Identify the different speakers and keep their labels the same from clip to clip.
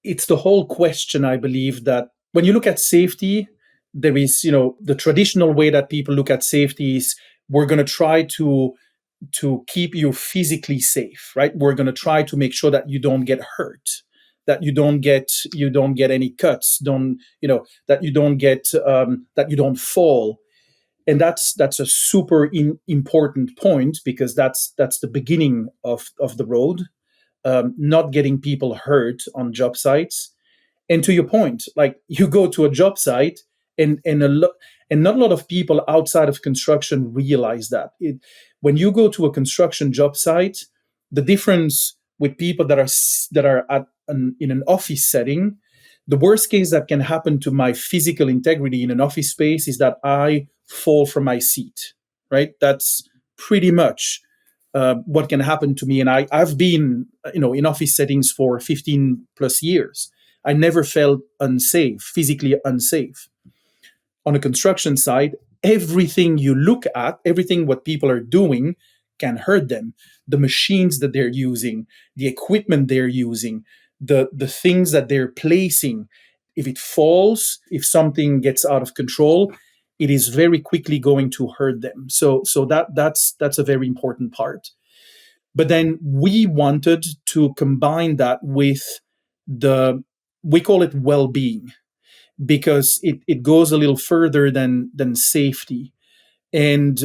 Speaker 1: it's the whole question, I believe, that when you look at safety, there is, the traditional way that people look at safety is we're going to try to keep you physically safe, right? We're going to try to make sure that you don't get hurt, that you don't get any cuts, that you don't get that you don't fall. And that's a super important point, because that's the beginning of the road. Not getting people hurt on job sites. And to your point, like, you go to a job site, and not a lot of people outside of construction realize that. When you go to a construction job site, the difference with people that are in an office setting, the worst case that can happen to my physical integrity in an office space is that I fall from my seat, right? That's pretty much what can happen to me. And I've been, in office settings for 15 plus years. I never felt unsafe, physically unsafe. On a construction site, everything you look at, everything what people are doing can hurt them. The machines that they're using, the equipment they're using, the things that they're placing. If it falls, if something gets out of control, it is very quickly going to hurt them. So that's a very important part. But then we wanted to combine that with we call it well-being, because it goes a little further than safety. And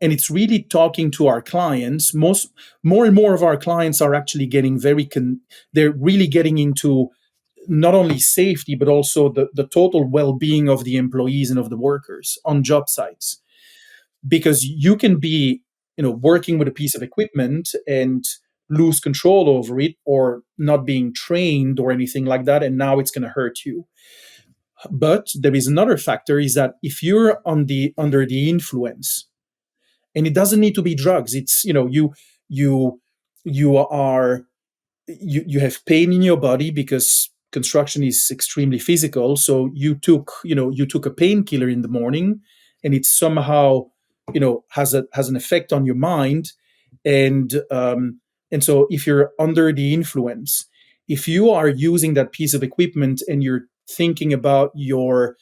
Speaker 1: it's really talking to our clients. More and more of our clients are actually getting they're really getting into not only safety, but also the total well-being of the employees and of the workers on job sites. Because you can be, working with a piece of equipment and lose control over it, or not being trained or anything like that, and now it's going to hurt you. But there is another factor, is that if you're under the influence, and it doesn't need to be drugs, it's, you have pain in your body, because construction is extremely physical. So you took a painkiller in the morning, and it somehow, has an effect on your mind. And so if you're under the influence, if you are using that piece of equipment and you're thinking about your,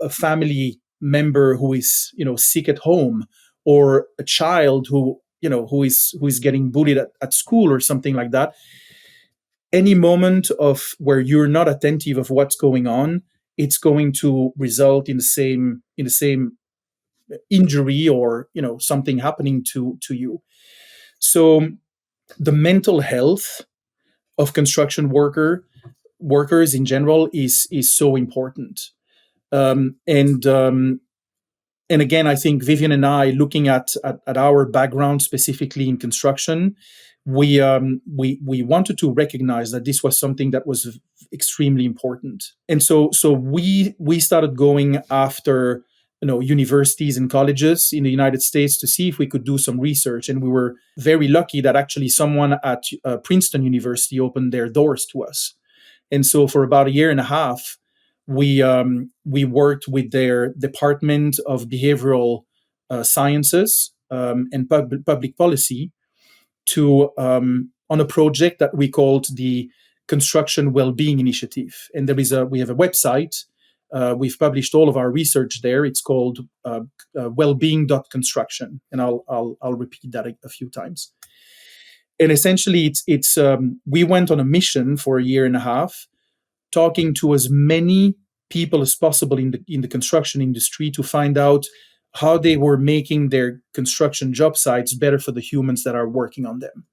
Speaker 1: a family member who is, sick at home, or a child who is getting bullied at school or something like that, any moment of where you're not attentive of what's going on, it's going to result in the same injury, or something happening to you. So the mental health of construction workers in general is so important. And again, I think Vivian and I, looking at our background specifically in construction, we wanted to recognize that this was something that was extremely important. And so we started going after universities and colleges in the United States to see if we could do some research. And we were very lucky that actually someone at Princeton University opened their doors to us. And so for about a year and a half, we worked with their Department of Behavioral Sciences and Public Policy on a project that we called the Construction Wellbeing Initiative. And we have a website. We've published all of our research there. It's called wellbeing.construction, and I'll repeat that a few times. And essentially, it's we went on a mission for a year and a half, talking to as many people as possible in the construction industry to find out how they were making their construction job sites better for the humans that are working on them.